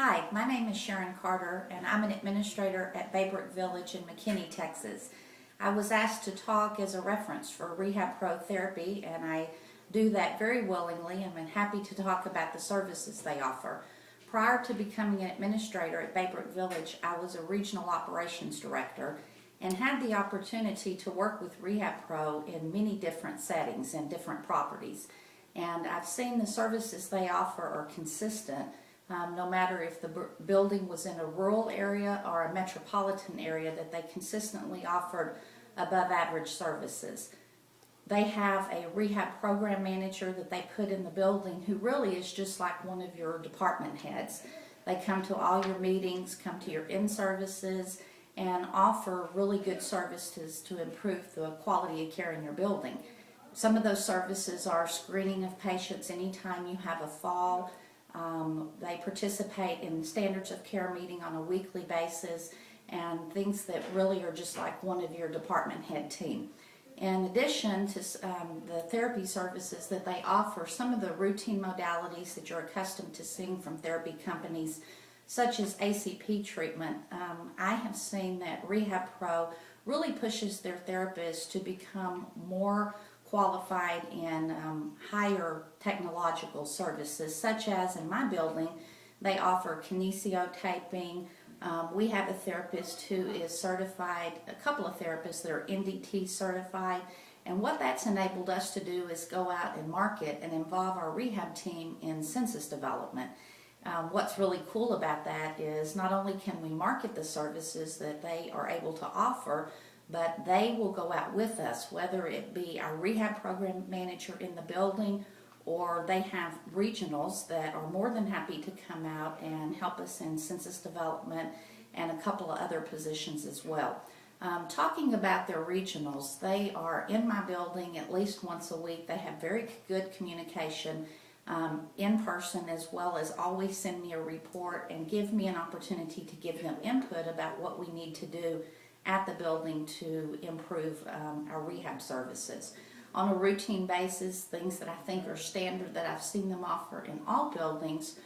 Hi, my name is Sharon Carter and I'm an administrator at Baybrooke Village in McKinney, Texas. I was asked to talk as a reference for Rehab Pro Therapy, and I do that very willingly. I'm happy to talk about the services they offer. Prior to becoming an administrator at Baybrooke Village, I was a regional operations director and had the opportunity to work with Rehab Pro in many different settings and different properties. And I've seen the services they offer are consistent, no matter if the building was in a rural area or a metropolitan area, that they consistently offered above average services. They have a rehab program manager that they put in the building who really is just like one of your department heads. They come to all your meetings, come to your in-services, and offer really good services to improve the quality of care in your building. Some of those services are screening of patients anytime you have a fall. They participate in standards of care meeting on a weekly basis and things that really are just like one of your department head team. In addition to the therapy services that they offer, some of the routine modalities that you're accustomed to seeing from therapy companies, such as ACP treatment, I have seen that Rehab Pro really pushes their therapists to become more qualified in higher technological services, such as in my building, they offer kinesiotaping. We have a therapist who is certified, a couple of therapists that are NDT certified, and what that's enabled us to do is go out and market and involve our rehab team in census development. What's really cool about that is not only can we market the services that they are able to offer, but they will go out with us, whether it be our rehab program manager in the building, or they have regionals that are more than happy to come out and help us in census development and a couple of other positions as well. Talking about their regionals, they are in my building at least once a week. They have very good communication in person, as well as always send me a report and give me an opportunity to give them input about what we need to do at the building to improve our rehab services. On a routine basis, things that I think are standard that I've seen them offer in all buildings,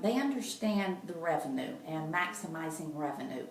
they understand the revenue and maximizing revenue.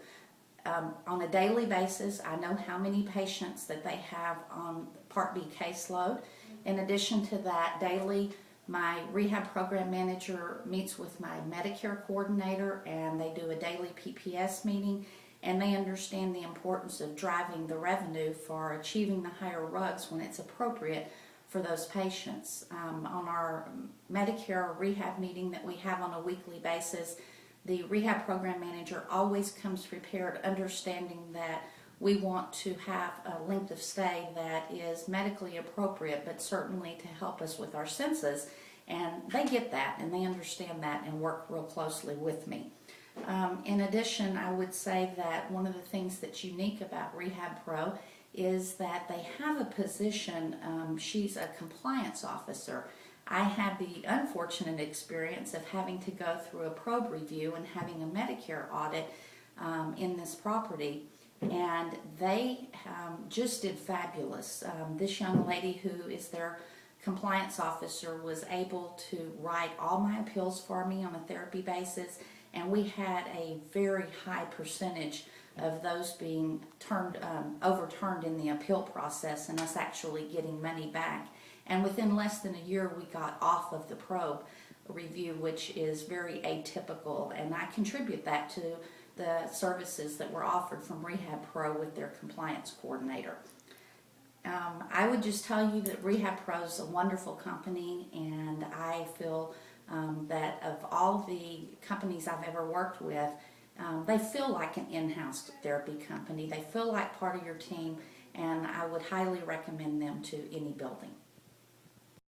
On a daily basis, I know how many patients that they have on Part B caseload. In addition to that, daily, my rehab program manager meets with my Medicare coordinator and they do a daily PPS meeting, and they understand the importance of driving the revenue for achieving the higher RUGs when it's appropriate for those patients. On our Medicare rehab meeting that we have on a weekly basis, the rehab program manager always comes prepared, understanding that we want to have a length of stay that is medically appropriate, but certainly to help us with our census. And they get that and they understand that and work real closely with me. In addition, I would say that one of the things that's unique about Rehab Pro is that they have a position, she's a compliance officer. I had the unfortunate experience of having to go through a probe review and having a Medicare audit in this property, and they just did fabulous. This young lady who is their compliance officer was able to write all my appeals for me on a therapy basis, and we had a very high percentage of those being overturned in the appeal process and us actually getting money back. And within less than a year, we got off of the probe review, which is very atypical, and I contribute that to the services that were offered from Rehab Pro with their compliance coordinator. I would just tell you that Rehab Pro is a wonderful company, and I feel that of all the companies I've ever worked with, they feel like an in-house therapy company. They feel like part of your team, and I would highly recommend them to any building.